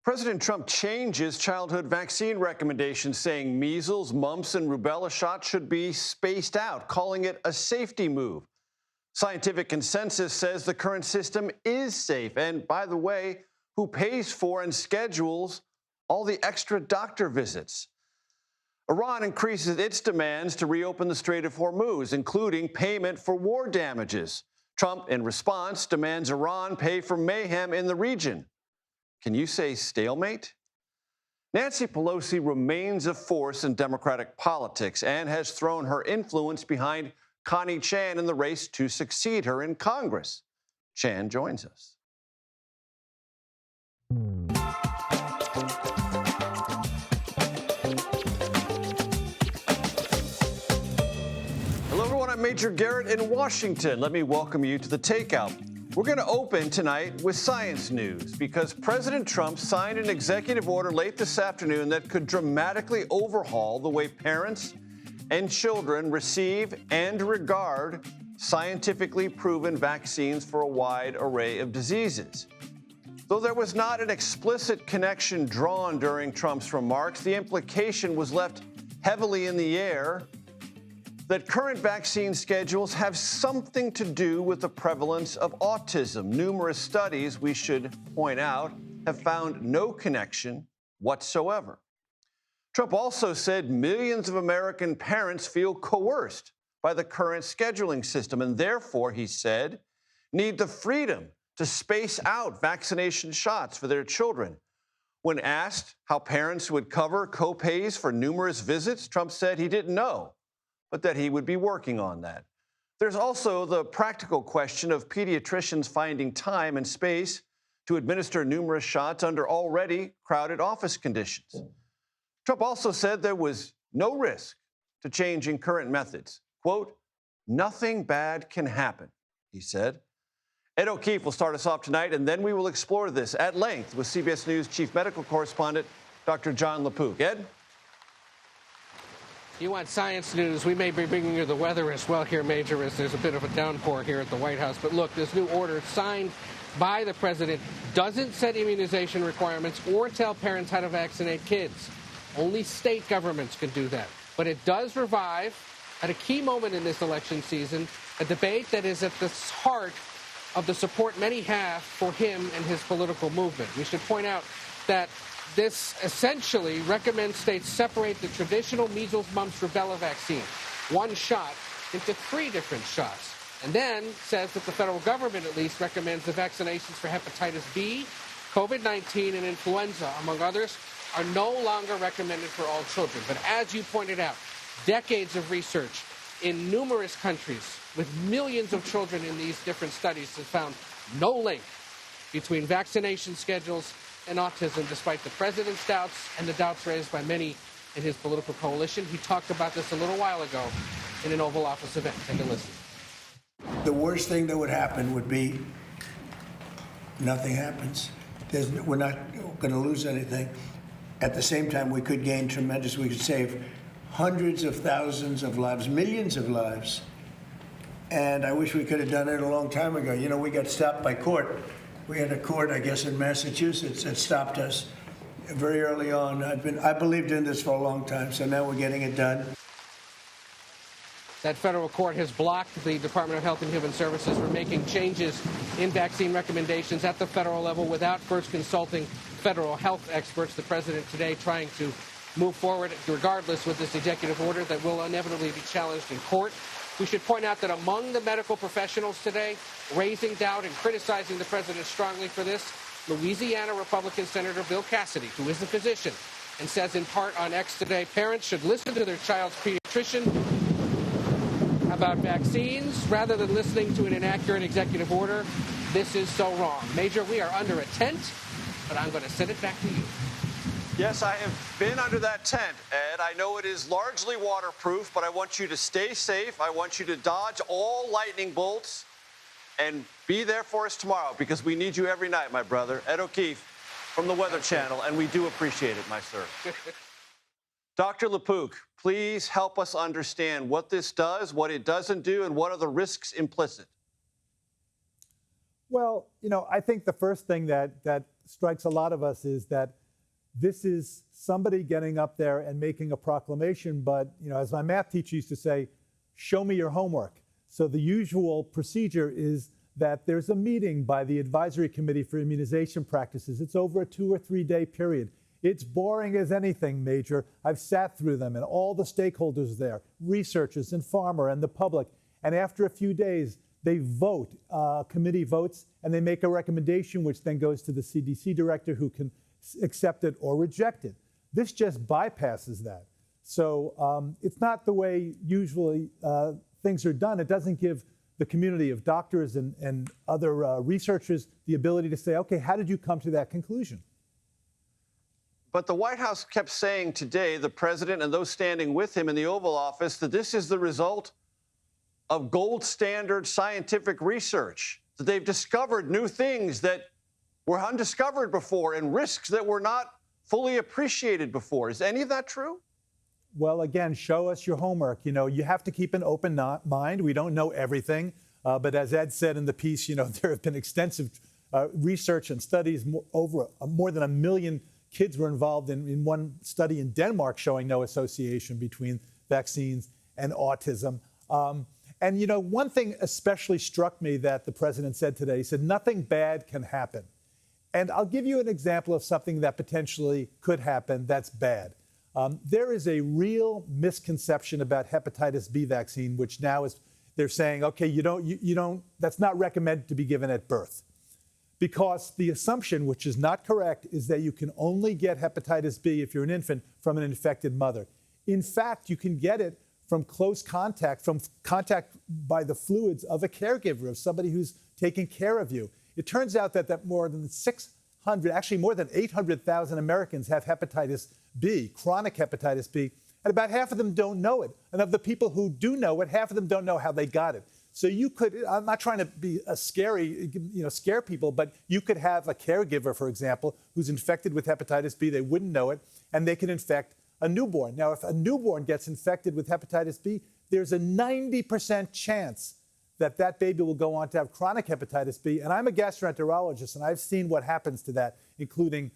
President Trump changes childhood vaccine recommendations, saying measles, mumps, and rubella shots should be spaced out, calling it a safety move. Scientific consensus says the current system is safe. And by the way, who pays for and schedules all the extra doctor visits? Iran increases its demands to reopen the Strait of Hormuz, including payment for war damages. Trump, in response, demands Iran pay for mayhem in the region. Can you say stalemate? Nancy Pelosi remains a force in Democratic politics and has thrown her influence behind Connie Chan in the race to succeed her in Congress. Chan joins us. Hello, everyone. I'm Major Garrett in Washington. Let me welcome you to the Takeout. We're going to open tonight with science news because President Trump signed an executive order late this afternoon that could dramatically overhaul the way parents and children receive and regard scientifically proven vaccines for a wide array of diseases. Though there was not an explicit connection drawn during Trump's remarks, the implication was left heavily in the air that current vaccine schedules have something to do with the prevalence of autism. Numerous studies, we should point out, have found no connection whatsoever. Trump also said millions of American parents feel coerced by the current scheduling system and therefore, he said, need the freedom to space out vaccination shots for their children. When asked how parents would cover co-pays for numerous visits, Trump said he didn't know, but that he would be working on that. There's also the practical question of pediatricians finding time and space to administer numerous shots under already crowded office conditions. Trump also said there was no risk to changing current methods. Quote, nothing bad can happen, he said. Ed O'Keefe will start us off tonight, and then we will explore this at length with CBS News Chief Medical Correspondent Dr. John LaPook. Ed? You want science news? We may be bringing you the weather as well here, Major, as there's a bit of a downpour here at the White House. But look, this new order signed by the president doesn't set immunization requirements or tell parents how to vaccinate kids. Only state governments can do that. But it does revive, at a key moment in this election season, a debate that is at the heart of the support many have for him and his political movement. We should point out that this essentially recommends states separate the traditional measles, mumps, rubella vaccine, one shot, into 3 different shots. And then says that the federal government at least recommends the vaccinations for hepatitis B, COVID-19, and influenza, among others, are no longer recommended for all children. But as you pointed out, decades of research in numerous countries with millions of children in these different studies have found no link between vaccination schedules and autism, despite the president's doubts and the doubts raised by many in his political coalition. He talked about this a little while ago in an Oval Office event. Take a listen. The worst thing that would happen would be nothing happens. We're not going to lose anything. At the same time, we could gain tremendous, we could save hundreds of thousands of lives, millions of lives. And I wish we could have done it a long time ago. You know, we got stopped by court. We had a court, I guess, in Massachusetts that stopped us very early on. I believed in this for a long time, so now we're getting it done. That federal court has blocked the Department of Health and Human Services from making changes in vaccine recommendations at the federal level without first consulting federal health experts. The president today trying to move forward regardless with this executive order that will inevitably be challenged in court. We should point out that among the medical professionals today raising doubt and criticizing the president strongly for this, Louisiana Republican Senator Bill Cassidy, who is a physician, and says in part on X today, parents should listen to their child's pediatrician about vaccines rather than listening to an inaccurate executive order. This is so wrong. Major, we are under a tent, but I'm going to send it back to you. Yes, I have been under that tent, Ed. I know it is largely waterproof, but I want you to stay safe. I want you to dodge all lightning bolts and be there for us tomorrow because we need you every night, my brother. Ed O'Keefe from the Weather Channel, and we do appreciate it, my sir. Dr. LaPook, please help us understand what this does, what it doesn't do, and what are the risks implicit. Well, you know, I think the first thing that strikes a lot of us is that this is somebody getting up there and making a proclamation, but as my math teacher used to say, show me your homework. So the usual procedure is that there's a meeting by the Advisory Committee for Immunization Practices. It's over a 2 or 3 day period. It's boring as anything, Major. I've sat through them, and all the stakeholders there, researchers and pharma and the public. And after a few days, they vote, committee votes, and they make a recommendation, which then goes to the CDC director, who can accept it or reject it. This just bypasses that. So it's not the way usually things are done. It doesn't give the community of doctors and other researchers the ability to say, okay, how did you come to that conclusion? But the White House kept saying today, the president and those standing with him in the Oval Office, that this is the result of gold standard scientific research, that they've discovered new things that were undiscovered before and risks that were not fully appreciated before. Is any of that true? Well, again, show us your homework. You have to keep an open mind. We don't know everything. But as Ed said in the piece, there have been extensive research and studies. More than 1 million kids were involved in one study in Denmark showing no association between vaccines and autism. And one thing especially struck me that the president said today. He said, nothing bad can happen. And I'll give you an example of something that potentially could happen that's bad. There is a real misconception about hepatitis B vaccine, which now they're saying, okay, that's not recommended to be given at birth. Because the assumption, which is not correct, is that you can only get hepatitis B if you're an infant from an infected mother. In fact, you can get it from close contact, from contact by the fluids of a caregiver, of somebody who's taking care of you. It turns out that more than 600, actually more than 800,000 Americans have hepatitis B, chronic hepatitis B, and about half of them don't know it. And of the people who do know it, half of them don't know how they got it. So you could, I'm not trying to be scare people, but you could have a caregiver, for example, who's infected with hepatitis B, they wouldn't know it, and they can infect a newborn. Now, if a newborn gets infected with hepatitis B, there's a 90% chance that that baby will go on to have chronic hepatitis B. And I'm a gastroenterologist, and I've seen what happens to that, including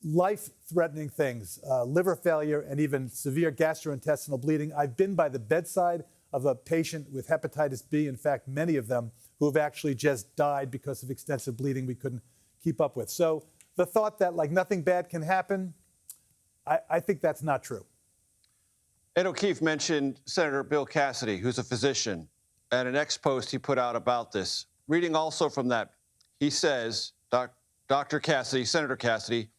life-threatening things, liver failure, and even severe gastrointestinal bleeding. I've been by the bedside of a patient with hepatitis B, in fact, many of them, who have actually just died because of extensive bleeding we couldn't keep up with. So the thought that nothing bad can happen, I think that's not true. Ed O'Keefe mentioned Senator Bill Cassidy, who's a physician, and an ex-post he put out about this. Reading also from that, he says, Dr. Cassidy, Senator Cassidy,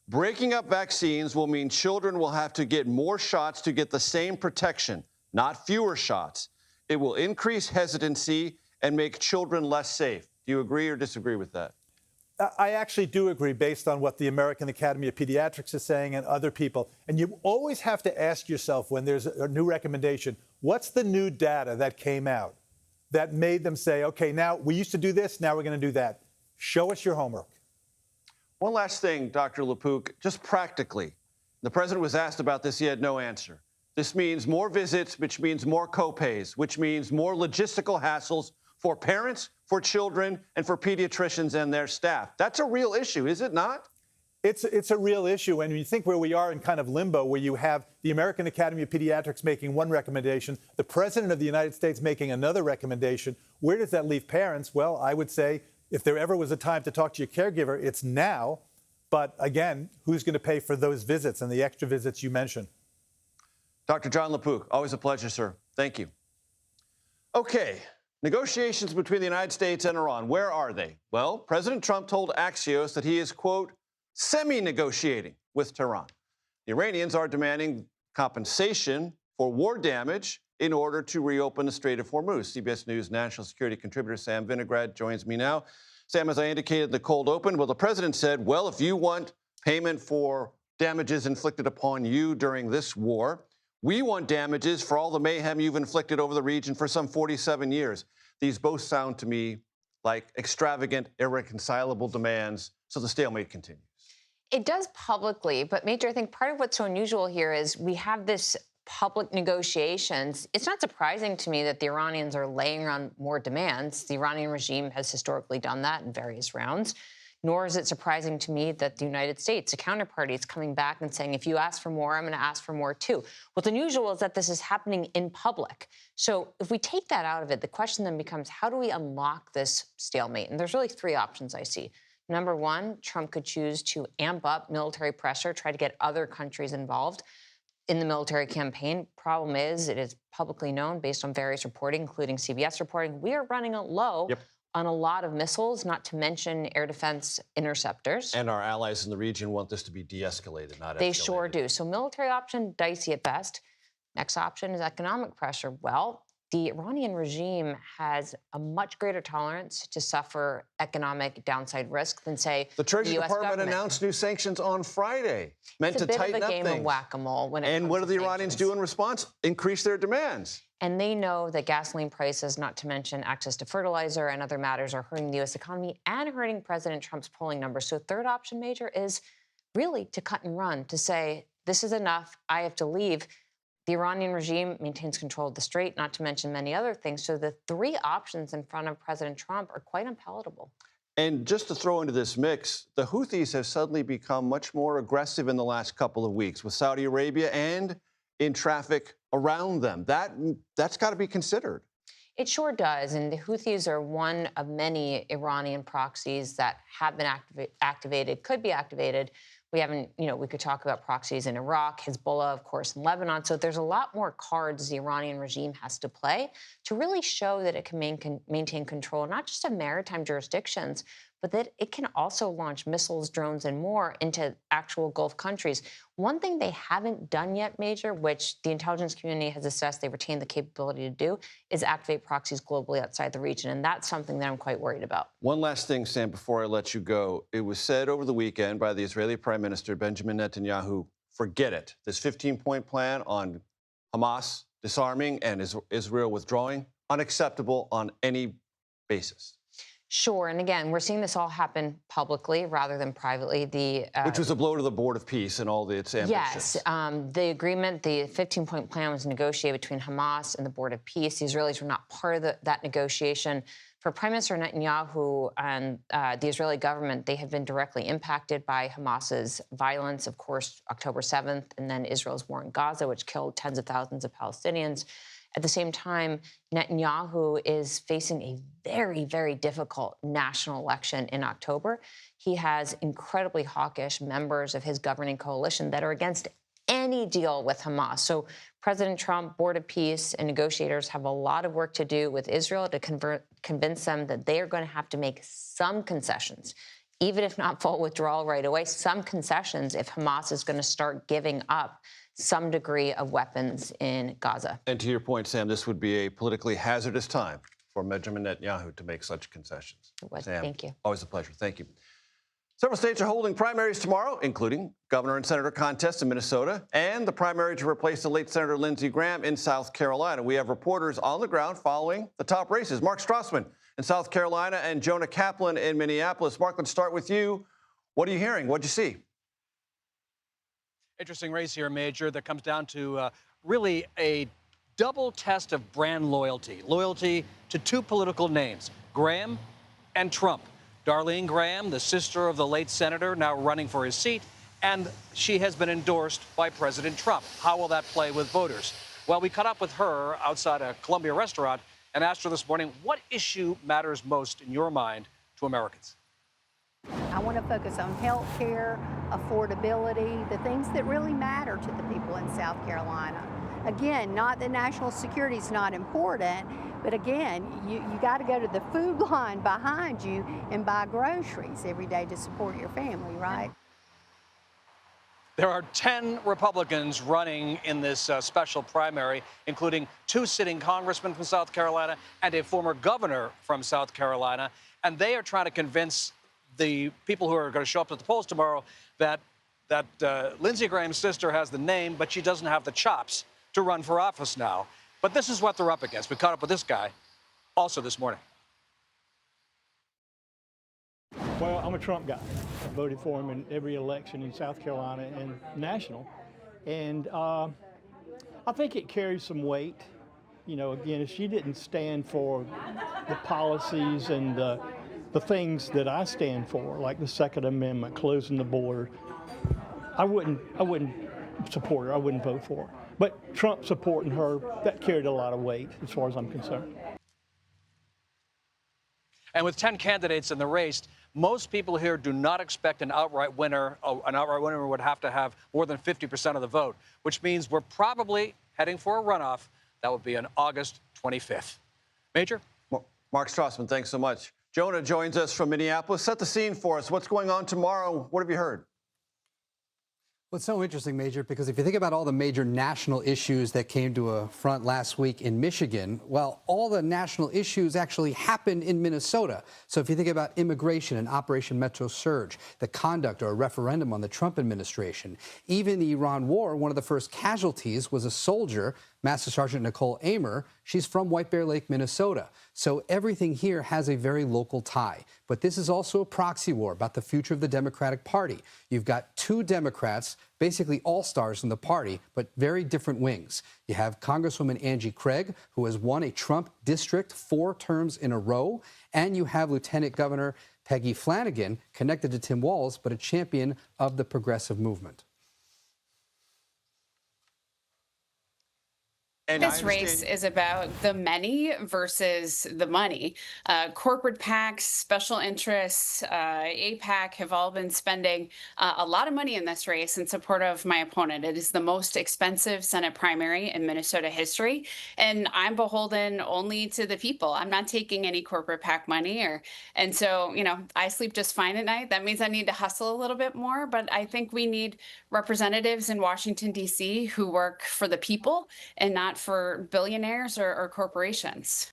breaking up vaccines will mean children will have to get more shots to get the same protection, not fewer shots. It will increase hesitancy and make children less safe. Do you agree or disagree with that? I actually do agree, based on what the American Academy of Pediatrics is saying and other people. And you always have to ask yourself, when there's a new recommendation, what's the new data that came out that made them say, okay, now we used to do this, now we're going to do that? Show us your homework. One last thing, Dr. LaPook, just practically. The president was asked about this, he had no answer. This means more visits, which means more copays, which means more logistical hassles for parents, for children, and for pediatricians and their staff. That's a real issue, is it not? It's a real issue. And when you think where we are in kind of limbo, where you have the American Academy of Pediatrics making one recommendation, the President of the United States making another recommendation, where does that leave parents? Well, I would say if there ever was a time to talk to your caregiver, it's now. But again, who's going to pay for those visits and the extra visits you mentioned? Dr. John LaPook, always a pleasure, sir. Thank you. Okay, negotiations between the United States and Iran, where are they? Well, President Trump told Axios that he is, quote, semi-negotiating with Tehran. The Iranians are demanding compensation for war damage in order to reopen the Strait of Hormuz. CBS News national security contributor Sam Vinograd joins me now. Sam, as I indicated in the cold open, well, the president said, well, if you want payment for damages inflicted upon you during this war, we want damages for all the mayhem you've inflicted over the region for some 47 years. These both sound to me like extravagant, irreconcilable demands, so the stalemate continues. It does publicly, but Major, I think part of what's so unusual here is we have this public negotiations. It's not surprising to me that the Iranians are laying on more demands. The Iranian regime has historically done that in various rounds. Nor is it surprising to me that the United States, a counterparty, is coming back and saying, if you ask for more, I'm going to ask for more too. What's unusual is that this is happening in public. So if we take that out of it, the question then becomes, how do we unlock this stalemate? And there's really three options I see. Number one, Trump could choose to amp up military pressure, try to get other countries involved in the military campaign. Problem is, it is publicly known based on various reporting, including CBS reporting, we are running low on a lot of missiles, not to mention air defense interceptors. And our allies in the region want this to be de-escalated, not escalated. They sure do. So military option, dicey at best. Next option is economic pressure. Well, the Iranian regime has a much greater tolerance to suffer economic downside risk than, say, the Treasury US Department government. announced new sanctions on Friday, meant to tighten up things. It's a bit of a game of whack-a-mole when it comes to And what do the Iranians sanctions. do in response? Increase their demands. And they know that gasoline prices, not to mention access to fertilizer and other matters, are hurting the U.S. economy and hurting President Trump's polling numbers. So third option, Major, is really to cut and run, to say, this is enough, I have to leave. The Iranian regime maintains control of the strait, not to mention many other things. So the three options in front of President Trump are quite unpalatable. And just to throw into this mix, the Houthis have suddenly become much more aggressive in the last couple of weeks with Saudi Arabia and in traffic around them. That's got to be considered. It sure does. And the Houthis are one of many Iranian proxies that have been activated, could be activated. We haven't, we could talk about proxies in Iraq, Hezbollah, of course, in Lebanon. So there's a lot more cards the Iranian regime has to play to really show that it can maintain control, not just of maritime jurisdictions, but that it can also launch missiles, drones, and more into actual Gulf countries. One thing they haven't done yet, Major, which the intelligence community has assessed they retain the capability to do, is activate proxies globally outside the region. And that's something that I'm quite worried about. One last thing, Sam, before I let you go. It was said over the weekend by the Israeli Prime Minister, Benjamin Netanyahu, forget it. This 15-point plan on Hamas disarming and Israel withdrawing, unacceptable on any basis. Sure. And again, we're seeing this all happen publicly rather than privately. Which was a blow to the Board of Peace and all its ambitions. Yes. The agreement, the 15-point plan, was negotiated between Hamas and the Board of Peace. The Israelis were not part of that negotiation. For Prime Minister Netanyahu and the Israeli government, they have been directly impacted by Hamas's violence, of course, October 7th, and then Israel's war in Gaza, which killed tens of thousands of Palestinians. At the same time, Netanyahu is facing a very, very difficult national election in October. He has incredibly hawkish members of his governing coalition that are against any deal with Hamas. So President Trump, Board of Peace, and negotiators have a lot of work to do with Israel to convince them that they are going to have to make some concessions, even if not full withdrawal right away, some concessions if Hamas is going to start giving up some degree of weapons in Gaza. And to your point, Sam, this would be a politically hazardous time for Benjamin Netanyahu to make such concessions. It would. Sam, thank you. Always a pleasure. Thank you. Several states are holding primaries tomorrow, including governor and senator contests in Minnesota and the primary to replace the late Senator Lindsey Graham in South Carolina. We have reporters on the ground following the top races. Mark Strassman in South Carolina and Jonah Kaplan in Minneapolis. Mark, let's start with you. What are you hearing? What'd you see? Interesting race here, Major, that comes down to really a double test of brand loyalty. Loyalty to two political names, Graham and Trump. Darlene Graham, the sister of the late senator, now running for his seat, and she has been endorsed by President Trump. How will that play with voters? Well, we caught up with her outside a Columbia restaurant and asked her this morning, what issue matters most in your mind to Americans? I want to focus on health care, affordability, the things that really matter to the people in South Carolina. Again, not that national security is not important, but again, you got to go to the food line behind you and buy groceries every day to support your family, right? There are 10 Republicans running in this special primary, including 2 sitting congressmen from South Carolina and a former governor from South Carolina. And they are trying to convince the people who are going to show up at the polls tomorrow that Lindsey Graham's sister has the name, but she doesn't have the chops to run for office now. But this is what they're up against. We caught up with this guy also this morning. Well, I'm a Trump guy. I voted for him in every election in South Carolina and national. And I think it carries some weight. You know, again, if she didn't stand for the policies and the the things that I stand for, like the Second Amendment, closing the border, I wouldn't support her. I wouldn't vote for her. But Trump supporting her, that carried a lot of weight as far as I'm concerned. And with 10 candidates in the race, most people here do not expect an outright winner. An outright winner would have to have more than 50% of the vote, which means we're probably heading for a runoff. That would be on August 25th. Major? Mark Strassman, thanks so much. Jonah joins us from Minneapolis. Set the scene for us. What's going on tomorrow? What have you heard? Well, it's so interesting, Major, because if you think about all the major national issues that came to a front last week in Michigan, well, all the national issues actually happened in Minnesota. So if you think about immigration and Operation Metro Surge, the conduct or a referendum on the Trump administration, even the Iran war, one of the first casualties was a soldier, Master Sergeant Nicole Amer. She's from White Bear Lake, Minnesota. So everything here has a very local tie. But this is also a proxy war about the future of the Democratic Party. You've got two Democrats, basically all-stars in the party, but very different wings. You have Congresswoman Angie Craig, who has won a Trump district 4 terms in a row, and you have Lieutenant Governor Peggy Flanagan, connected to Tim Walz, but a champion of the progressive movement. And this race is about the many versus the money. Corporate PACs, special interests, APAC have all been spending a lot of money in this race in support of my opponent. It is the most expensive Senate primary in Minnesota history, and I'm beholden only to the people. I'm not taking any corporate PAC money, and so, you know, I sleep just fine at night. That means I need to hustle a little bit more, but I think we need representatives in Washington, D.C. who work for the people and not for billionaires or corporations.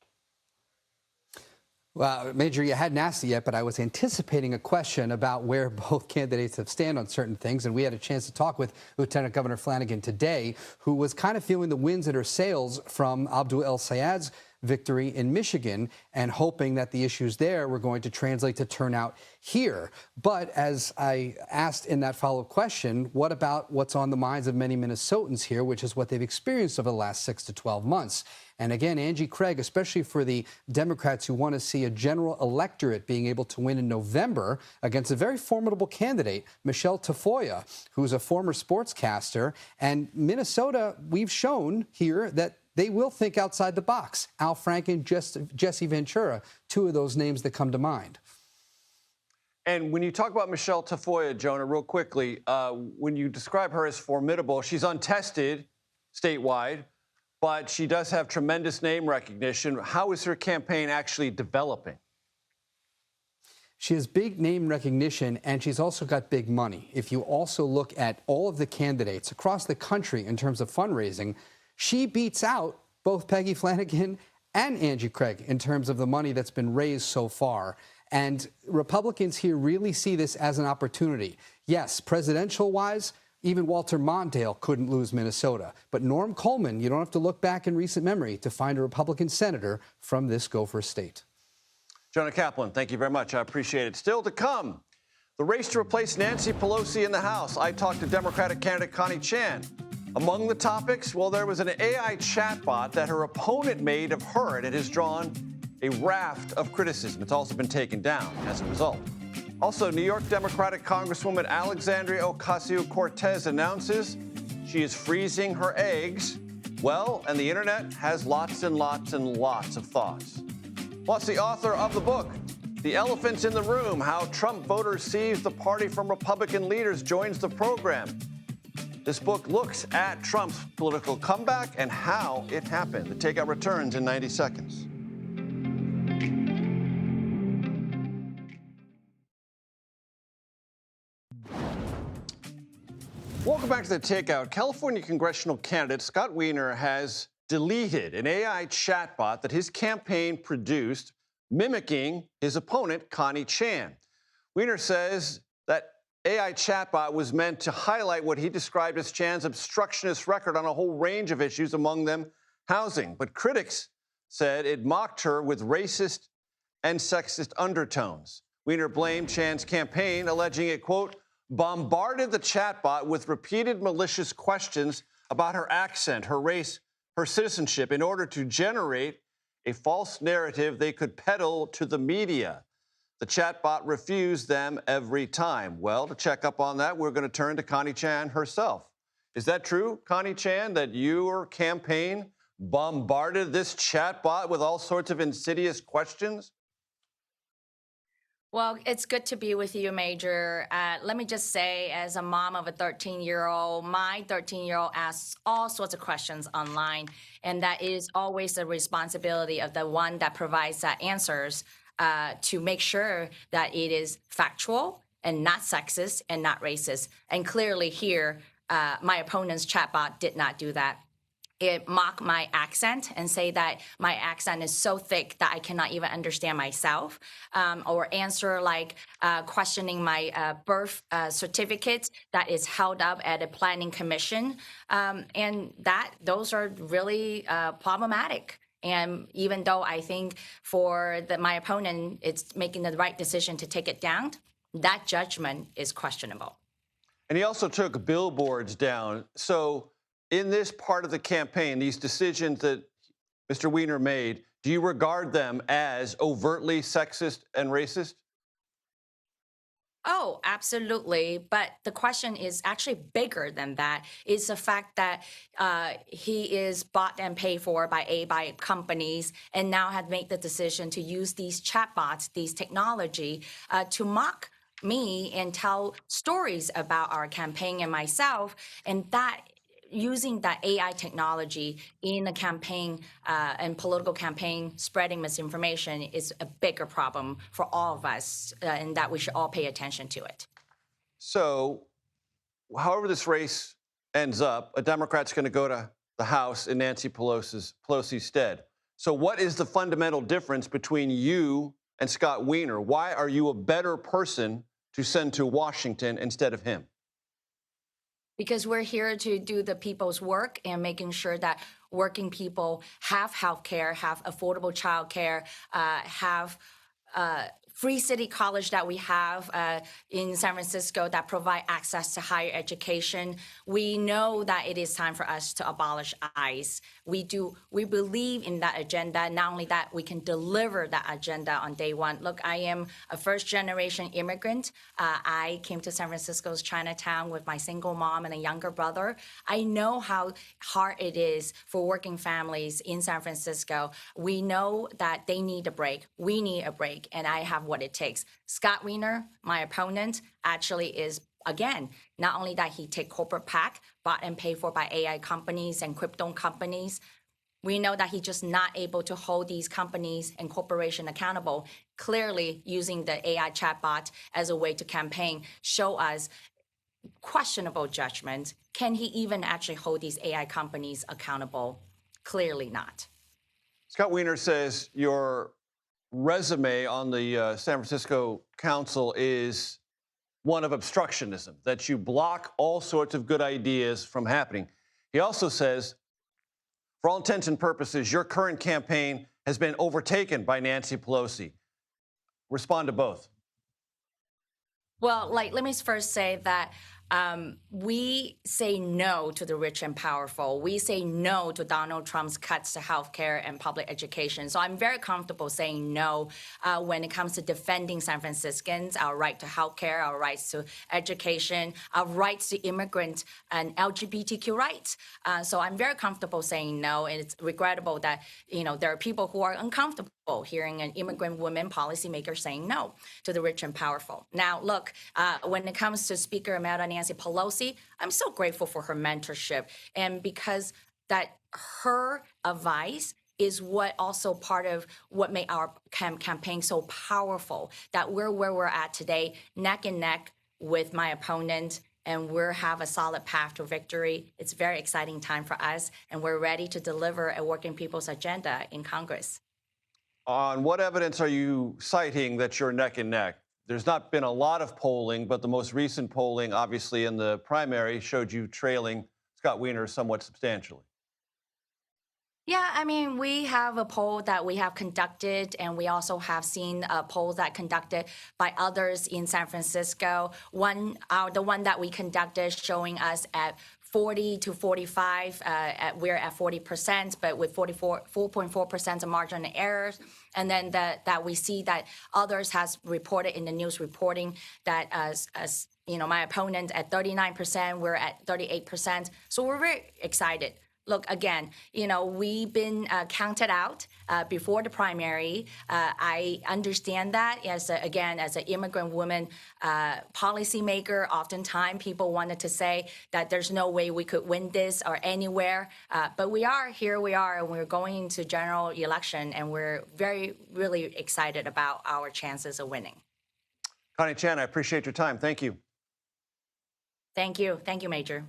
Well, Major, you hadn't asked it yet, but I was anticipating a question about where both candidates have stand on certain things, and we had a chance to talk with Lieutenant Governor Flanagan today, who was kind of feeling the winds in her sails from Abdul El Sayed's victory in Michigan and hoping that the issues there were going to translate to turnout here. But as I asked in that follow-up question, what about what's on the minds of many Minnesotans here, which is what they've experienced over the last 6 to 12 months? And again, Angie Craig, especially for the Democrats who want to see a general electorate being able to win in November against a very formidable candidate, Michelle Tafoya, who's a former sportscaster. And Minnesota, we've shown here that they will think outside the box. Al Franken, Jesse Ventura, 2 of those names that come to mind. And when you talk about Michelle Tafoya, Jonah, real quickly, when you describe her as formidable, she's untested statewide, but she does have tremendous name recognition. How is her campaign actually developing? She has big name recognition, and she's also got big money. If you also look at all of the candidates across the country in terms of fundraising, she beats out both Peggy Flanagan and Angie Craig in terms of the money that's been raised so far. And Republicans here really see this as an opportunity. Yes, presidential-wise, even Walter Mondale couldn't lose Minnesota. But Norm Coleman, you don't have to look back in recent memory to find a Republican senator from this Gopher state. Jonah Kaplan, thank you very much. I appreciate it. Still to come, the race to replace Nancy Pelosi in the House. I talked to Democratic candidate Connie Chan. Among the topics, well, there was an AI chatbot that her opponent made of her, and it has drawn a raft of criticism. It's also been taken down as a result. Also, New York Democratic Congresswoman Alexandria Ocasio-Cortez announces she is freezing her eggs. Well, and the internet has lots and lots and lots of thoughts. Plus, the author of the book, The Elephants in the Room, How Trump Voters Seized the Party from Republican Leaders, joins the program. This book looks at Trump's political comeback and how it happened. The Takeout returns in 90 seconds. Welcome back to The Takeout. California congressional candidate Scott Wiener has deleted an AI chatbot that his campaign produced, mimicking his opponent, Connie Chan. Wiener says that AI chatbot was meant to highlight what he described as Chan's obstructionist record on a whole range of issues, among them housing. But critics said it mocked her with racist and sexist undertones. Wiener blamed Chan's campaign, alleging it, quote, bombarded the chatbot with repeated malicious questions about her accent, her race, her citizenship, in order to generate a false narrative they could peddle to the media. The chatbot refused them every time. Well, to check up on that, we're going to turn to Connie Chan herself. Is that true, Connie Chan, that your campaign bombarded this chatbot with all sorts of insidious questions? Well, it's good to be with you, Major. Let me just say, as a mom of a 13-year-old, my 13-year-old asks all sorts of questions online, and that is always the responsibility of the one that provides that answers to make sure that it is factual and not sexist and not racist. And clearly here, my opponent's chatbot did not do that. It mocked my accent and say that my accent is so thick that I cannot even understand myself, or answer like questioning my birth certificate that is held up at a planning commission, and those are really problematic. And even though I think for my opponent, it's making the right decision to take it down, that judgment is questionable. And he also took billboards down. So in this part of the campaign, these decisions that Mr. Weiner made, do you regard them as overtly sexist and racist? Oh, absolutely. But the question is actually bigger than that. It's the fact that he is bought and paid for by companies and now have made the decision to use these chatbots, these technology, to mock me and tell stories about our campaign and myself. And that using that AI technology in a campaign and political campaign, spreading misinformation is a bigger problem for all of us, and that we should all pay attention to it. So, however this race ends up, a Democrat's going to go to the House in Nancy Pelosi's stead. So what is the fundamental difference between you and Scott Weiner? Why are you a better person to send to Washington instead of him? Because we're here to do the people's work and making sure that working people have health care, have affordable child care, have free city college that we have in San Francisco that provide access to higher education. We know that it is time for us to abolish ICE. We believe in that agenda, not only that we can deliver that agenda on day one. Look, I am a first-generation immigrant. I came to San Francisco's Chinatown with my single mom and a younger brother. I know how hard it is for working families in San Francisco. We know that they need a break. We need a break, and I have what it takes. Scott Weiner, my opponent, actually is, again, not only that he take corporate PAC, bought and paid for by AI companies and crypto companies. We know that he's just not able to hold these companies and corporations accountable. Clearly, using the AI chatbot as a way to campaign, show us questionable judgment. Can he even actually hold these AI companies accountable? Clearly not. Scott Weiner says your resume on the San Francisco Council is one of obstructionism, that you block all sorts of good ideas from happening. He also says, for all intents and purposes, your current campaign has been overtaken by Nancy Pelosi. Respond to both. Well, let me first say that we say no to the rich and powerful. We say no to Donald Trump's cuts to healthcare and public education. So I'm very comfortable saying no when it comes to defending San Franciscans, our right to healthcare, our rights to education, our rights to immigrant and LGBTQ rights. So I'm very comfortable saying no, and it's regrettable that there are people who are uncomfortable hearing an immigrant woman policymaker saying no to the rich and powerful. Now, look, when it comes to Speaker Emerita Nancy Pelosi, I'm so grateful for her mentorship, and because that her advice is what also part of what made our campaign so powerful, that we're where we're at today, neck and neck with my opponent, and we have a solid path to victory. It's a very exciting time for us, and we're ready to deliver a working people's agenda in Congress. On what evidence are you citing that you're neck and neck? There's not been a lot of polling, but the most recent polling, obviously in the primary, showed you trailing Scott Weiner somewhat substantially. Yeah, I mean, we have a poll that we have conducted, and we also have seen polls that conducted by others in San Francisco. The one that we conducted showing us at 40 to 45, we're at 40%, but with 4.4% of margin of errors. And then that we see that others has reported in the news reporting that as my opponent at 39%, we're at 38%. So we're very excited. Look, again, we've been counted out before the primary. I understand that as an immigrant woman policymaker, oftentimes people wanted to say that there's no way we could win this or anywhere. But we are, and we're going into general election, and we're really excited about our chances of winning. Connie Chan, I appreciate your time. Thank you. Thank you. Thank you, Major.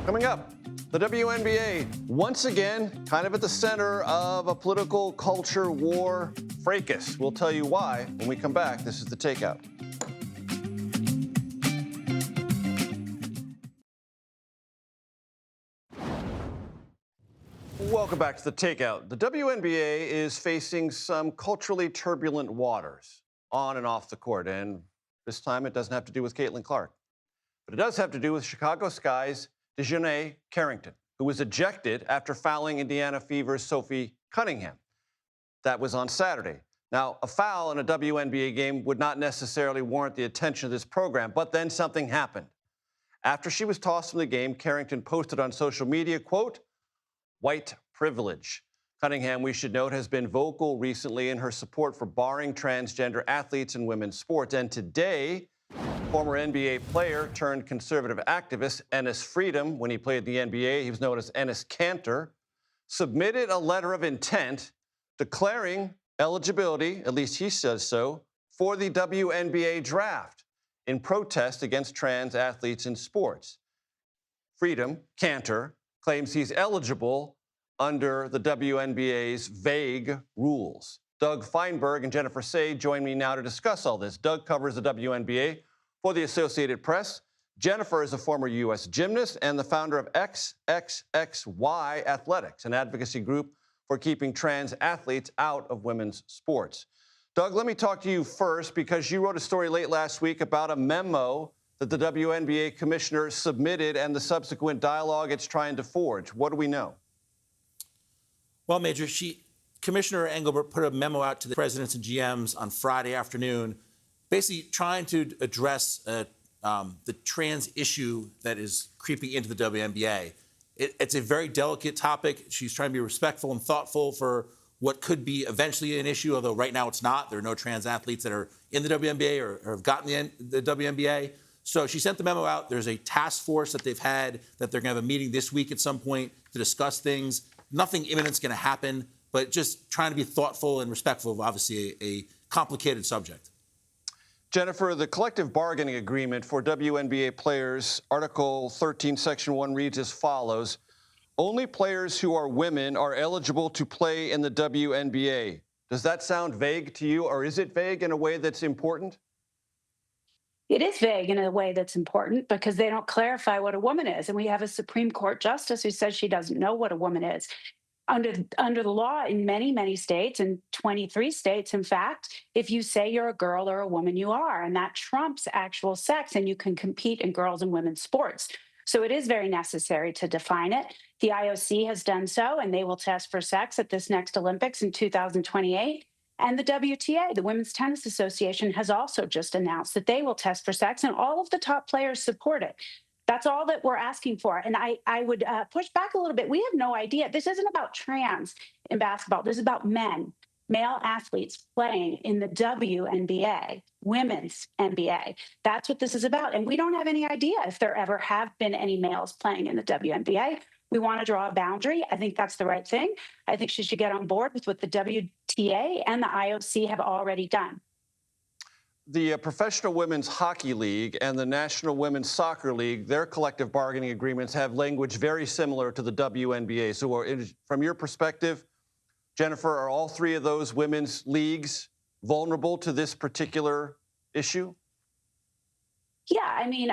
Coming up, the WNBA, once again, kind of at the center of a political culture war fracas. We'll tell you why when we come back. This is The Takeout. Welcome back to The Takeout. The WNBA is facing some culturally turbulent waters on and off the court, and this time it doesn't have to do with Caitlin Clark. But it does have to do with Chicago Sky's Dejounte Carrington, who was ejected after fouling Indiana Fever's Sophie Cunningham. That was on Saturday. Now, a foul in a WNBA game would not necessarily warrant the attention of this program, but then something happened. After she was tossed from the game, Carrington posted on social media, quote, "White privilege." Cunningham, we should note, has been vocal recently in her support for barring transgender athletes in women's sports. And today, former NBA player turned conservative activist Enes Freedom, when he played the NBA, he was known as Enes Kanter, submitted a letter of intent declaring eligibility, at least he says so, for the WNBA draft in protest against trans athletes in sports. Freedom, Kanter, claims he's eligible under the WNBA's vague rules. Doug Feinberg and Jennifer Say join me now to discuss all this. Doug covers the WNBA for the Associated Press. Jennifer is a former U.S. gymnast and the founder of XXXY Athletics, an advocacy group for keeping trans athletes out of women's sports. Doug, let me talk to you first because you wrote a story late last week about a memo that the WNBA commissioner submitted and the subsequent dialogue it's trying to forge. What do we know? Well, Major, Commissioner Engelbert put a memo out to the presidents and GMs on Friday afternoon, basically trying to address the trans issue that is creeping into the WNBA. It's a very delicate topic. She's trying to be respectful and thoughtful for what could be eventually an issue, although right now it's not. There are no trans athletes that are in the WNBA or have gotten the WNBA. So she sent the memo out. There's a task force that they've had that they're going to have a meeting this week at some point to discuss things. Nothing imminent's going to happen, but just trying to be thoughtful and respectful of obviously a complicated subject. Jennifer, the collective bargaining agreement for WNBA players, Article 13, Section 1 reads as follows. Only players who are women are eligible to play in the WNBA. Does that sound vague to you, or is it vague in a way that's important? It is vague in a way that's important because they don't clarify what a woman is. And we have a Supreme Court justice who says she doesn't know what a woman is. Under the law in many, many states, and 23 states, in fact, if you say you're a girl or a woman, you are. And that trumps actual sex, and you can compete in girls' and women's sports. So it is very necessary to define it. The IOC has done so, and they will test for sex at this next Olympics in 2028. And the WTA, the Women's Tennis Association, has also just announced that they will test for sex, and all of the top players support it. That's all that we're asking for. And I would push back a little bit. We have no idea. This isn't about trans in basketball. This is about men, male athletes playing in the WNBA, women's NBA. That's what this is about. And we don't have any idea if there ever have been any males playing in the WNBA. We want to draw a boundary. I think that's the right thing. I think she should get on board with what the WTA and the IOC have already done. The Professional Women's Hockey League and the National Women's Soccer League, their collective bargaining agreements have language very similar to the WNBA. So from your perspective, Jennifer, are all three of those women's leagues vulnerable to this particular issue? Yeah, I mean,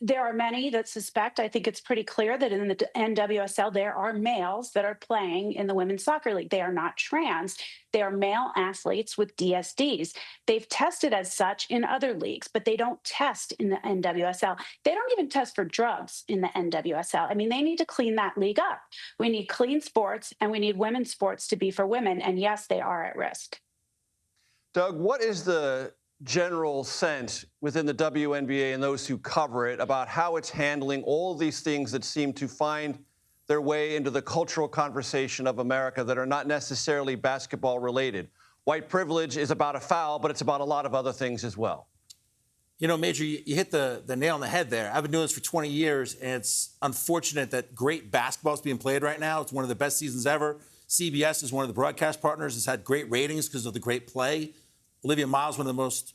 there are many that suspect. I think it's pretty clear that in the NWSL, there are males that are playing in the women's soccer league. They are not trans. They are male athletes with DSDs. They've tested as such in other leagues, but they don't test in the NWSL. They don't even test for drugs in the NWSL. I mean, they need to clean that league up. We need clean sports, and we need women's sports to be for women. And yes, they are at risk. Doug, what is the general sense within the WNBA and those who cover it about how it's handling all these things that seem to find their way into the cultural conversation of America that are not necessarily basketball related? White privilege is about a foul, but it's about a lot of other things as well. You know, Major, you hit the nail on the head there. I've been doing this for 20 years, and it's unfortunate that great basketball is being played right now. It's one of the best seasons ever. CBS is one of the broadcast partners. It's had great ratings because of the great play. Olivia Miles, one of the most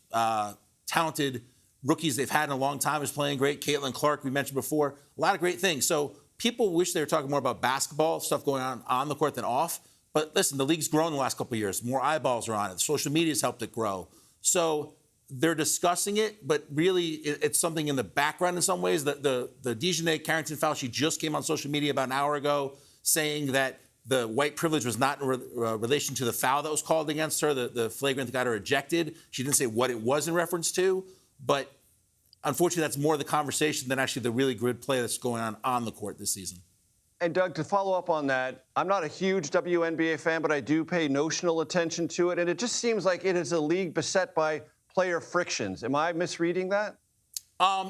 talented rookies they've had in a long time, is playing great. Caitlin Clark, we mentioned before. A lot of great things. So people wish they were talking more about basketball, stuff going on the court than off. But listen, the league's grown in the last couple of years. More eyeballs are on it. Social media's helped it grow. So they're discussing it, but really it's something in the background in some ways. The Dejanay Carrington foul, she just came on social media about an hour ago saying that the white privilege was not in relation to the foul that was called against her, the flagrant that got her ejected. She didn't say what it was in reference to, but unfortunately, that's more the conversation than actually the really good play that's going on the court this season. And Doug, to follow up on that, I'm not a huge WNBA fan, but I do pay notional attention to it, and it just seems like it is a league beset by player frictions. Am I misreading that?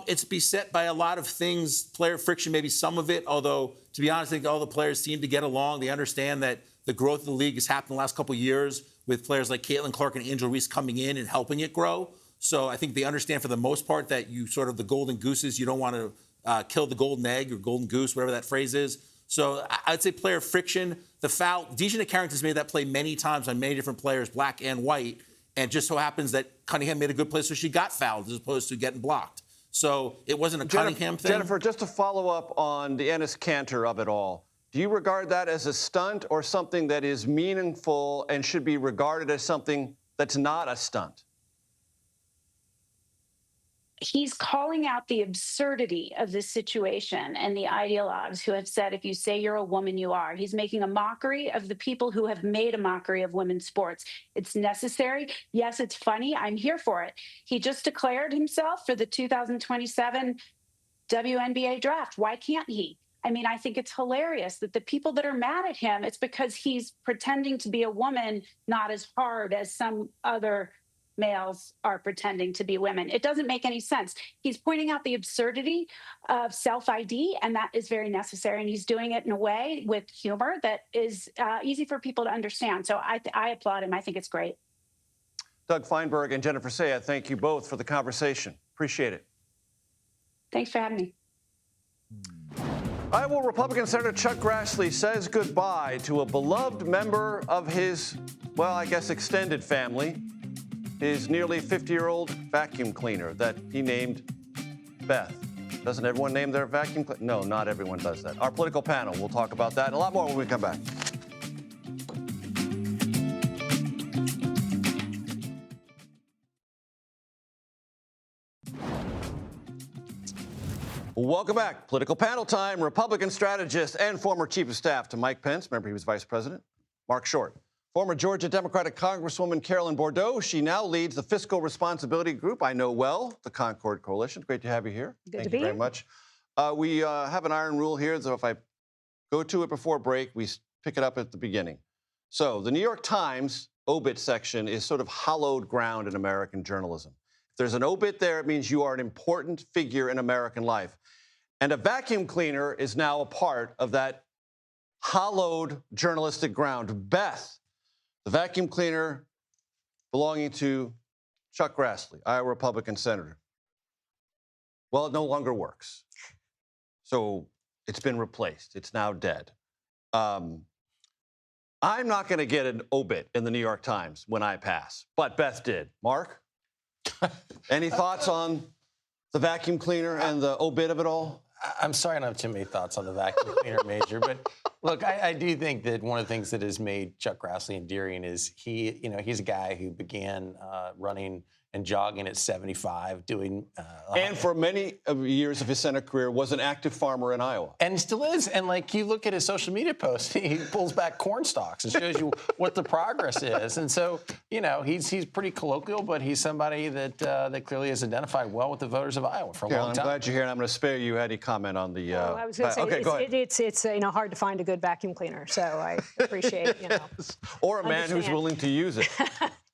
It's beset by a lot of things, player friction, maybe some of it, although, to be honest, I think all the players seem to get along. They understand that the growth of the league has happened the last couple of years with players like Caitlin Clark and Angel Reese coming in and helping it grow. So I think they understand for the most part that you sort of the golden gooses, you don't want to kill the golden egg or golden goose, whatever that phrase is. So I'd say player friction. The foul, Dejanay Carrington's made that play many times on many different players, black and white, and just so happens that Cunningham made a good play, so she got fouled as opposed to getting blocked. So it wasn't a Cunningham thing. Jennifer, just to follow up on the Enes Kanter of it all, do you regard that as a stunt or something that is meaningful and should be regarded as something that's not a stunt? He's calling out the absurdity of this situation and the ideologues who have said, if you say you're a woman, you are. He's making a mockery of the people who have made a mockery of women's sports. It's necessary. Yes, it's funny. I'm here for it. He just declared himself for the 2027 WNBA draft. Why can't he? I mean, I think it's hilarious that the people that are mad at him, it's because he's pretending to be a woman, not as hard as some other males are pretending to be women. It doesn't make any sense. He's pointing out the absurdity of self-ID, and that is very necessary. And he's doing it in a way with humor that is easy for people to understand. So I applaud him. I think it's great. Doug Feinberg and Jennifer Saya, thank you both for the conversation. Appreciate it. Thanks for having me. Iowa Republican Senator Chuck Grassley says goodbye to a beloved member of his, well, I guess extended family, his nearly 50-year-old vacuum cleaner that he named Beth. Doesn't everyone name their vacuum cleaner? No, not everyone does that. Our political panel, we'll talk about that and a lot more when we come back. Welcome back. Political panel time. Republican strategist and former chief of staff to Mike Pence. Remember, he was vice president. Mark Short. Former Georgia Democratic Congresswoman Carolyn Bordeaux. She now leads the Fiscal Responsibility Group I know well, the Concord Coalition. Great to have you here. Good to be here. Thank you very much. We have an iron rule here, so if I go to it before break, we pick it up at the beginning. So the New York Times obit section is sort of hallowed ground in American journalism. If there's an obit there, it means you are an important figure in American life. And a vacuum cleaner is now a part of that hallowed journalistic ground. Beth, the vacuum cleaner belonging to Chuck Grassley, Iowa Republican senator. Well, it no longer works. So it's been replaced. It's now dead. I'm not going to get an obit in the New York Times when I pass, but Beth did. Mark, any thoughts on the vacuum cleaner and the obit of it all? I'm sorry I don't have too many thoughts on the vacuum cleaner, Major, but Look, I do think that one of the things that has made Chuck Grassley endearing is he's a guy who began running and jogging at 75, doing... and for many years of his Senate career was an active farmer in Iowa. And still is. And, like, you look at his social media posts, he pulls back corn stalks and shows you what the progress is. And so, he's pretty colloquial, but he's somebody that clearly has identified well with the voters of Iowa for a long time. I'm glad you're here, and I'm going to spare you any comment on the... I was going to say, okay, go ahead. it's hard to find a good vacuum cleaner, so I appreciate, Or a man who's willing to use it.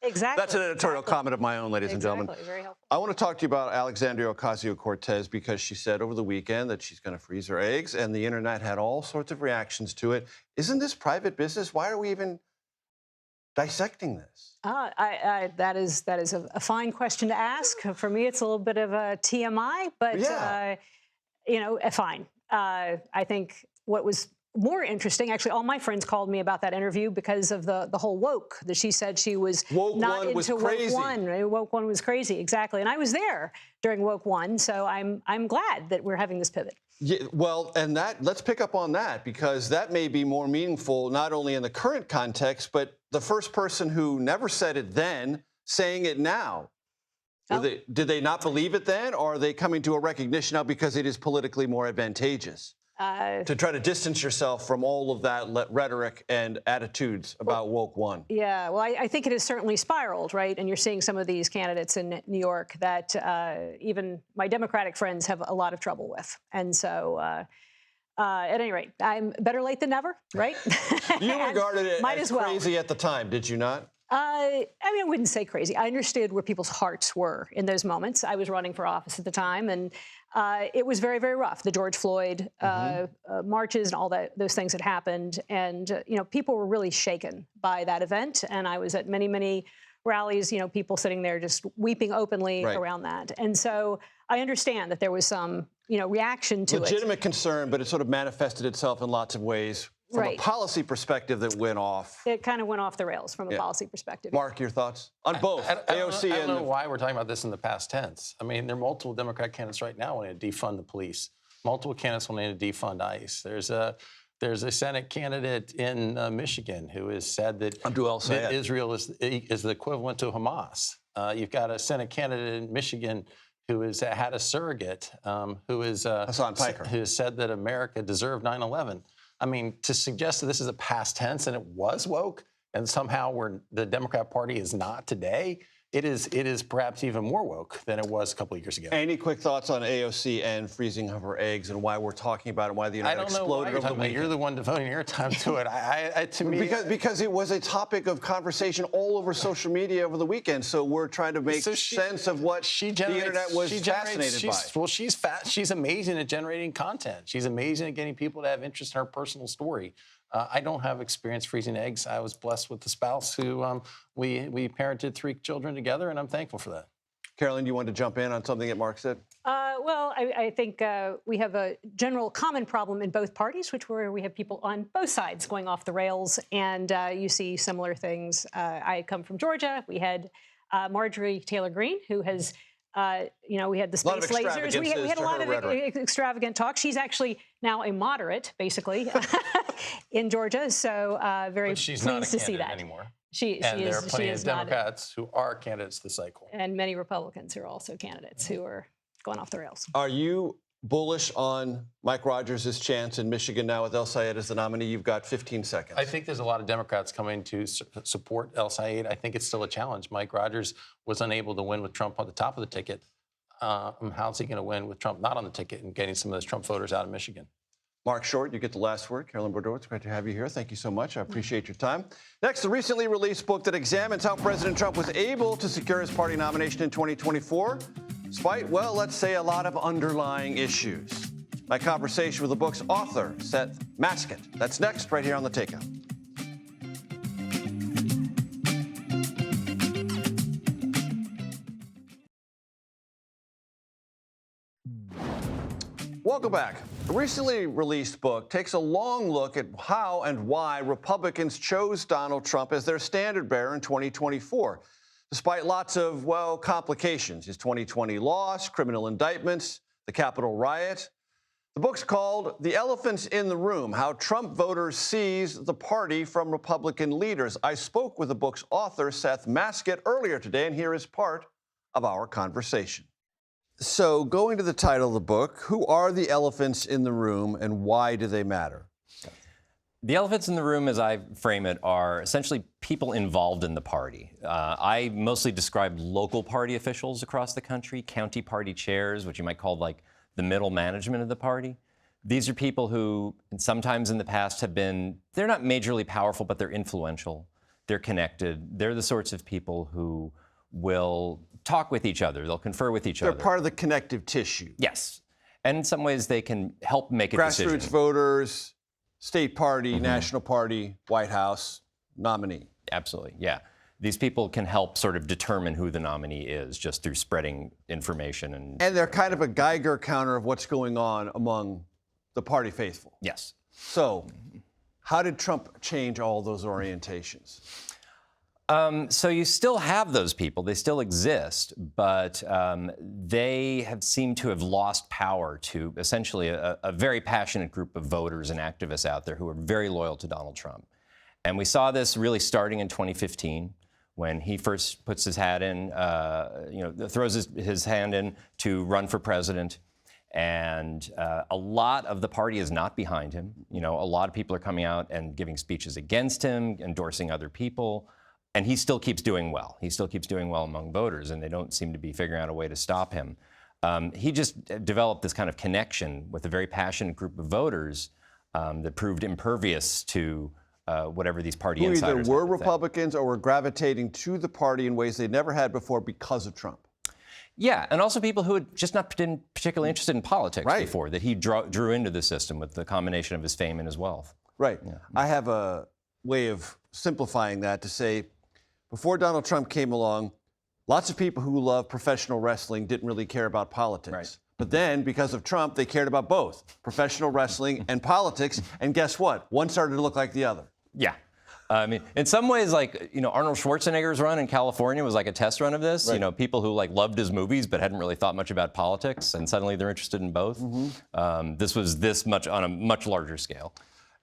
Exactly. That's an editorial comment of my own, ladies and gentlemen. Very helpful. I want to talk to you about Alexandria Ocasio-Cortez because she said over the weekend that she's going to freeze her eggs, and the internet had all sorts of reactions to it. Isn't this private business? Why are we even dissecting this? That is a fine question to ask. For me, it's a little bit of a TMI, but fine. I think what was more interesting, actually, all my friends called me about that interview because of the whole woke, that she said she was not into Woke One. Woke One was crazy, exactly. And I was there during Woke One, so I'm glad that we're having this pivot. Yeah, well, and let's pick up on that, because that may be more meaningful not only in the current context, but the first person who never said it then saying it now. Oh. Did they not believe it then, or are they coming to a recognition now because it is politically more advantageous? To try to distance yourself from all of that rhetoric and attitudes about Woke One. Yeah, well, I think it has certainly spiraled, right? And you're seeing some of these candidates in New York that even my Democratic friends have a lot of trouble with. And so, at any rate, I'm better late than never, right? You regarded it as well. Crazy at the time, did you not? I wouldn't say crazy. I understood where people's hearts were in those moments. I was running for office at the time, and it was very, very rough. The George Floyd marches and all those things had happened, and people were really shaken by that event. And I was at many, many rallies. People sitting there just weeping openly around that. And so I understand that there was some, reaction to legitimate concern, but it sort of manifested itself in lots of ways. From a policy perspective that went off. It kind of went off the rails from a policy perspective. Mark, your thoughts on both AOC I don't know why we're talking about this in the past tense. I mean, there are multiple Democrat candidates right now wanting to defund the police. Multiple candidates wanting to defund ICE. There's a Senate candidate in Michigan who has said that Israel is the equivalent to Hamas. You've got a Senate candidate in Michigan who has had a surrogate who has said that America deserved 9/11. I mean, to suggest that this is a past tense and it was woke and somehow the Democrat Party is not today, it is perhaps even more woke than it was a couple of years ago. Any quick thoughts on AOC and freezing of her eggs and why we're talking about it, why the internet exploded over the weekend? You're the one devoting your time to it. To me, because it was a topic of conversation all over social media over the weekend. So we're trying to make sense of what the internet was fascinated by. Well, she's amazing at generating content. She's amazing at getting people to have interest in her personal story. I don't have experience freezing eggs. I was blessed with a spouse who we parented 3 children together, and I'm thankful for that. Carolyn, you wanted to jump in on something that Mark said? Well, I think we have a general common problem in both parties, where we have people on both sides going off the rails, and you see similar things. I come from Georgia. We had Marjorie Taylor Greene, who has we had the space lasers. We had a lot of extravagant talk. She's actually now a moderate, basically, in Georgia. So very pleased to see that. Anymore. There are plenty of Democrats who are candidates this cycle. And many Republicans who are also candidates who are going off the rails. Are you bullish on Mike Rogers' chance in Michigan now with El Sayed as the nominee? You've got 15 seconds. I think there's a lot of Democrats coming to support El Sayed. I think it's still a challenge. Mike Rogers was unable to win with Trump on the top of the ticket. How's he going to win with Trump not on the ticket and getting some of those Trump voters out of Michigan? Mark Short, you get the last word. Carolyn Bordeaux, it's great to have you here. Thank you so much. I appreciate your time. Next, the recently released book that examines how President Trump was able to secure his party nomination in 2024, despite, well, let's say a lot of underlying issues. My conversation with the book's author, Seth Maskett. That's next, right here on The Takeout. Welcome back. The recently released book takes a long look at how and why Republicans chose Donald Trump as their standard bearer in 2024, despite lots of, well, complications. His 2020 loss, criminal indictments, the Capitol riot. The book's called The Elephants in the Room, How Trump Voters Seize the Party from Republican Leaders. I spoke with the book's author, Seth Maskett, earlier today, and here is part of our conversation. So, going to the title of the book, who are the elephants in the room and why do they matter? The elephants in the room, as I frame it, are essentially people involved in the party. I mostly describe local party officials across the country, county party chairs, which you might call like the middle management of the party. These are people who sometimes in the past have been, they're not majorly powerful, but they're influential. They're connected. They're the sorts of people who will talk with each other. They'll confer with each other. They're part of the connective tissue. Yes. And in some ways, they can help make a decision. Grassroots voters, state party, national party, White House nominee. Absolutely, yeah. These people can help sort of determine who the nominee is just through spreading information. And they're kind of a Geiger counter of what's going on among the party faithful. Yes. So how did Trump change all those orientations? So you still have those people. They still exist, but they have seemed to have lost power to essentially a very passionate group of voters and activists out there who are very loyal to Donald Trump. And we saw this really starting in 2015 when he first puts his hat in, throws his hand in to run for president. And a lot of the party is not behind him. You know, a lot of people are coming out and giving speeches against him, endorsing other people. And he still keeps doing well. He still keeps doing well among voters, and they don't seem to be figuring out a way to stop him. He just developed this kind of connection with a very passionate group of voters that proved impervious to whatever these party insiders who either were Republicans or were gravitating to the party in ways they never had before because of Trump. Yeah, and also people who had just not been particularly interested in politics before, that he drew into the system with the combination of his fame and his wealth. Right. Yeah. I have a way of simplifying that to say, before Donald Trump came along, lots of people who love professional wrestling didn't really care about politics. Right. But then, because of Trump, they cared about both professional wrestling and politics. And guess what? One started to look like the other. Yeah. I mean, in some ways, like, you know, Arnold Schwarzenegger's run in California was like a test run of this. Right. You know, people who like loved his movies but hadn't really thought much about politics, and suddenly they're interested in both. This was this much on a much larger scale.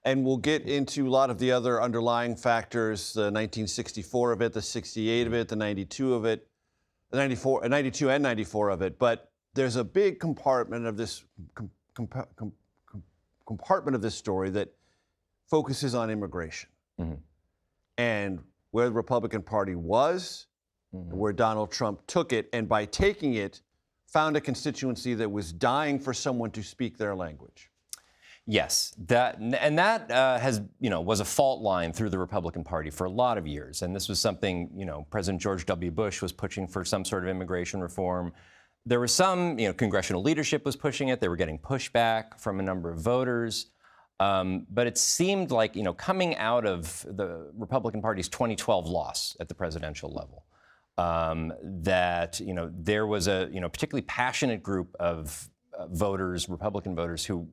And we'll get into a lot of the other underlying factors, the 1964 of it, the 68 of it, the 92 of it, the 92 and 94 of it. But there's a big compartment of this compartment of this story that focuses on immigration and where the Republican Party was, and where Donald Trump took it, and by taking it, found a constituency that was dying for someone to speak their language. Yes, that has, you know, was a fault line through the Republican Party for a lot of years. And this was something, you know, President George W. Bush was pushing for some sort of immigration reform. There was some, you know, congressional leadership was pushing it. They were getting pushback from a number of voters. But it seemed like, you know, coming out of the Republican Party's 2012 loss at the presidential level, that, you know, there was a, you know, particularly passionate group of voters, Republican voters, who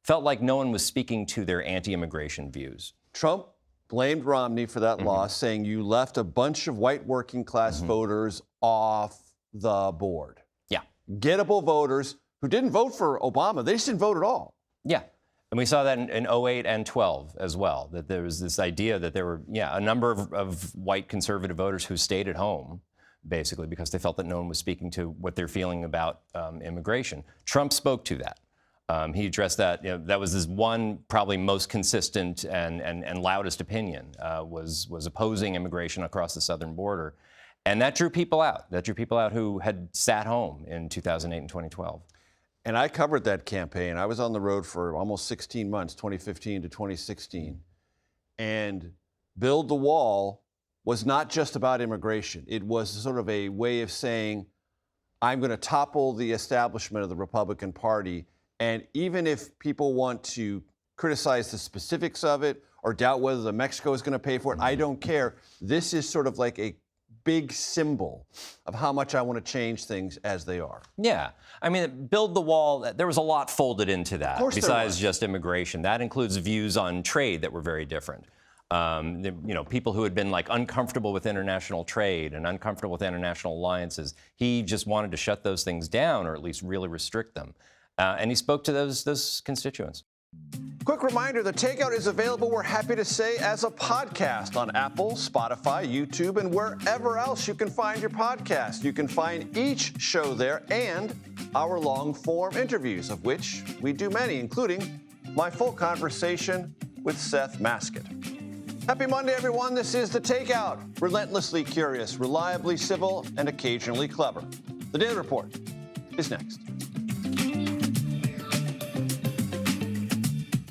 felt like no one was speaking to their anti-immigration views. Trump blamed Romney for that loss, saying you left a bunch of white working class voters off the board. Yeah. Gettable voters who didn't vote for Obama. They just didn't vote at all. Yeah. And we saw that in 08 and 12 as well, that there was this idea that there were, a number of white conservative voters who stayed at home, basically, because they felt that no one was speaking to what they're feeling about immigration. Trump spoke to that. He addressed that. You know, that was his one, probably most consistent and loudest opinion, was opposing immigration across the southern border. And that drew people out. That drew people out who had sat home in 2008 and 2012. And I covered that campaign. I was on the road for almost 16 months, 2015 to 2016. And Build the Wall was not just about immigration. It was sort of a way of saying, I'm going to topple the establishment of the Republican Party. And even if people want to criticize the specifics of it or doubt whether the Mexico is going to pay for it, I don't care. This is sort of like a big symbol of how much I want to change things as they are. Yeah. I mean, Build the Wall, there was a lot folded into that besides just immigration. That includes views on trade that were very different. People who had been like uncomfortable with international trade and uncomfortable with international alliances, he just wanted to shut those things down or at least really restrict them. And he spoke to those constituents. Quick reminder, The Takeout is available, we're happy to say, as a podcast on Apple, Spotify, YouTube, and wherever else you can find your podcast. You can find each show there and our long-form interviews, of which we do many, including my full conversation with Seth Maskett. Happy Monday, everyone. This is The Takeout. Relentlessly curious, reliably civil, and occasionally clever. The Daily Report is next.